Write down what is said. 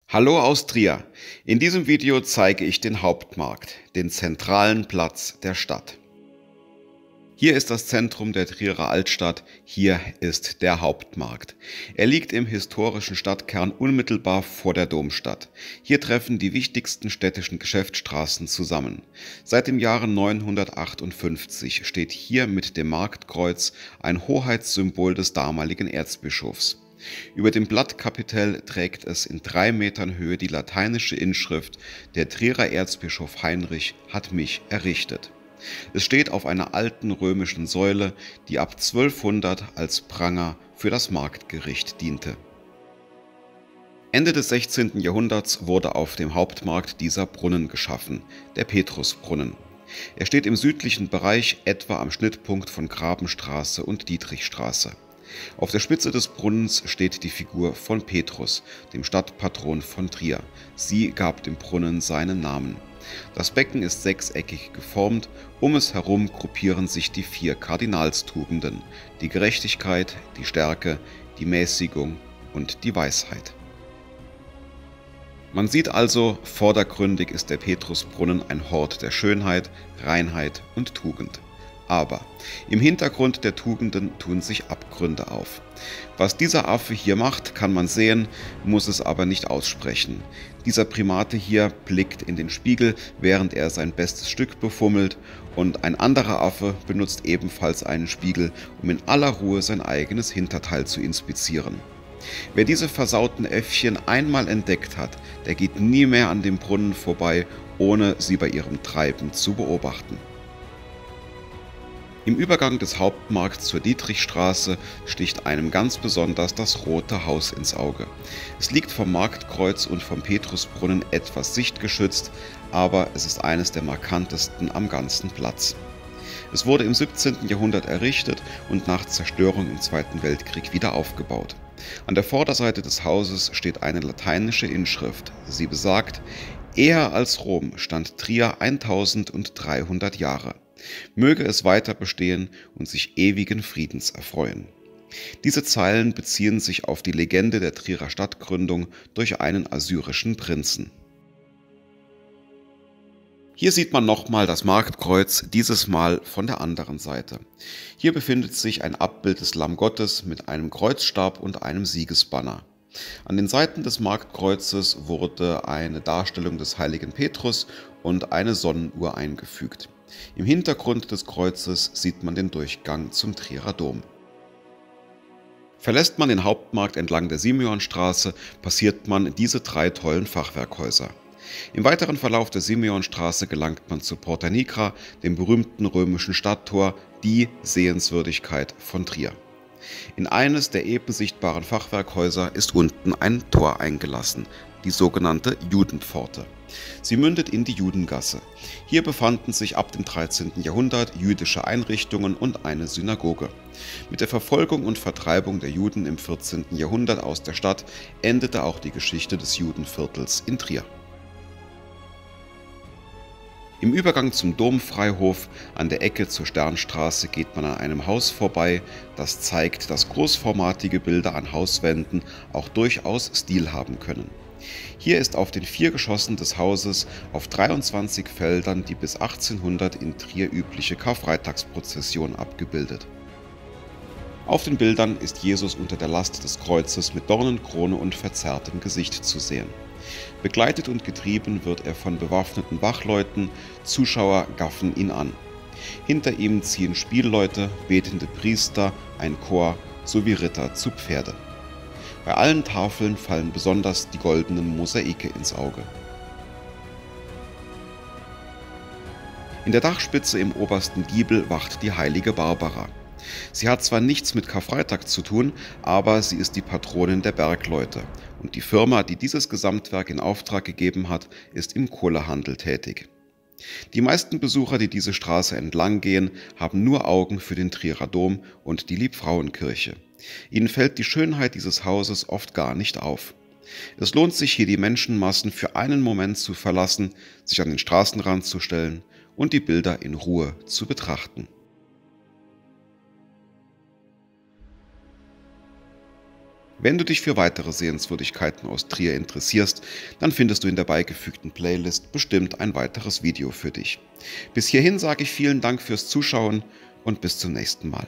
Hallo aus Trier. In diesem Video zeige ich den Hauptmarkt, den zentralen Platz der Stadt. Hier ist das Zentrum der Trierer Altstadt, hier ist der Hauptmarkt. Er liegt im historischen Stadtkern unmittelbar vor der Domstadt. Hier treffen die wichtigsten städtischen Geschäftsstraßen zusammen. Seit dem Jahre 958 steht hier mit dem Marktkreuz ein Hoheitssymbol des damaligen Erzbischofs. Über dem Blattkapitell trägt es in 3 Metern Höhe die lateinische Inschrift: Der Trierer Erzbischof Heinrich hat mich errichtet. Es steht auf einer alten römischen Säule, die ab 1200 als Pranger für das Marktgericht diente. Ende des 16. Jahrhunderts wurde auf dem Hauptmarkt dieser Brunnen geschaffen, der Petrusbrunnen. Er steht im südlichen Bereich etwa am Schnittpunkt von Grabenstraße und Dietrichstraße. Auf der Spitze des Brunnens steht die Figur von Petrus, dem Stadtpatron von Trier. Sie gab dem Brunnen seinen Namen. Das Becken ist sechseckig geformt, um es herum gruppieren sich die 4 Kardinalstugenden: die Gerechtigkeit, die Stärke, die Mäßigung und die Weisheit. Man sieht also, vordergründig ist der Petrusbrunnen ein Hort der Schönheit, Reinheit und Tugend. Aber im Hintergrund der Tugenden tun sich Abgründe auf. Was dieser Affe hier macht, kann man sehen, muss es aber nicht aussprechen. Dieser Primate hier blickt in den Spiegel, während er sein bestes Stück befummelt, und ein anderer Affe benutzt ebenfalls einen Spiegel, um in aller Ruhe sein eigenes Hinterteil zu inspizieren. Wer diese versauten Äffchen einmal entdeckt hat, der geht nie mehr an dem Brunnen vorbei, ohne sie bei ihrem Treiben zu beobachten. Im Übergang des Hauptmarkts zur Dietrichstraße sticht einem ganz besonders das Rote Haus ins Auge. Es liegt vom Marktkreuz und vom Petrusbrunnen etwas sichtgeschützt, aber es ist eines der markantesten am ganzen Platz. Es wurde im 17. Jahrhundert errichtet und nach Zerstörung im Zweiten Weltkrieg wieder aufgebaut. An der Vorderseite des Hauses steht eine lateinische Inschrift. Sie besagt: Eher als Rom stand Trier 1300 Jahre. Möge es weiter bestehen und sich ewigen Friedens erfreuen. Diese Zeilen beziehen sich auf die Legende der Trierer Stadtgründung durch einen assyrischen Prinzen. Hier sieht man nochmal das Marktkreuz, dieses Mal von der anderen Seite. Hier befindet sich ein Abbild des Lammgottes mit einem Kreuzstab und einem Siegesbanner. An den Seiten des Marktkreuzes wurde eine Darstellung des heiligen Petrus und eine Sonnenuhr eingefügt. Im Hintergrund des Kreuzes sieht man den Durchgang zum Trierer Dom. Verlässt man den Hauptmarkt entlang der Simeonstraße, passiert man diese 3 tollen Fachwerkhäuser. Im weiteren Verlauf der Simeonstraße gelangt man zu Porta Nigra, dem berühmten römischen Stadttor, die Sehenswürdigkeit von Trier. In eines der eben sichtbaren Fachwerkhäuser ist unten ein Tor eingelassen, die sogenannte Judenpforte. Sie mündet in die Judengasse. Hier befanden sich ab dem 13. Jahrhundert jüdische Einrichtungen und eine Synagoge. Mit der Verfolgung und Vertreibung der Juden im 14. Jahrhundert aus der Stadt endete auch die Geschichte des Judenviertels in Trier. Im Übergang zum Domfreihof an der Ecke zur Sternstraße geht man an einem Haus vorbei, das zeigt, dass großformatige Bilder an Hauswänden auch durchaus Stil haben können. Hier ist auf den 4 Geschossen des Hauses auf 23 Feldern die bis 1800 in Trier übliche Karfreitagsprozession abgebildet. Auf den Bildern ist Jesus unter der Last des Kreuzes mit Dornenkrone und verzerrtem Gesicht zu sehen. Begleitet und getrieben wird er von bewaffneten Wachleuten, Zuschauer gaffen ihn an. Hinter ihm ziehen Spielleute, betende Priester, ein Chor sowie Ritter zu Pferde. Bei allen Tafeln fallen besonders die goldenen Mosaike ins Auge. In der Dachspitze im obersten Giebel wacht die heilige Barbara. Sie hat zwar nichts mit Karfreitag zu tun, aber sie ist die Patronin der Bergleute und die Firma, die dieses Gesamtwerk in Auftrag gegeben hat, ist im Kohlehandel tätig. Die meisten Besucher, die diese Straße entlang gehen, haben nur Augen für den Trierer Dom und die Liebfrauenkirche. Ihnen fällt die Schönheit dieses Hauses oft gar nicht auf. Es lohnt sich hier, die Menschenmassen für einen Moment zu verlassen, sich an den Straßenrand zu stellen und die Bilder in Ruhe zu betrachten. Wenn du dich für weitere Sehenswürdigkeiten aus Trier interessierst, dann findest du in der beigefügten Playlist bestimmt ein weiteres Video für dich. Bis hierhin sage ich vielen Dank fürs Zuschauen und bis zum nächsten Mal.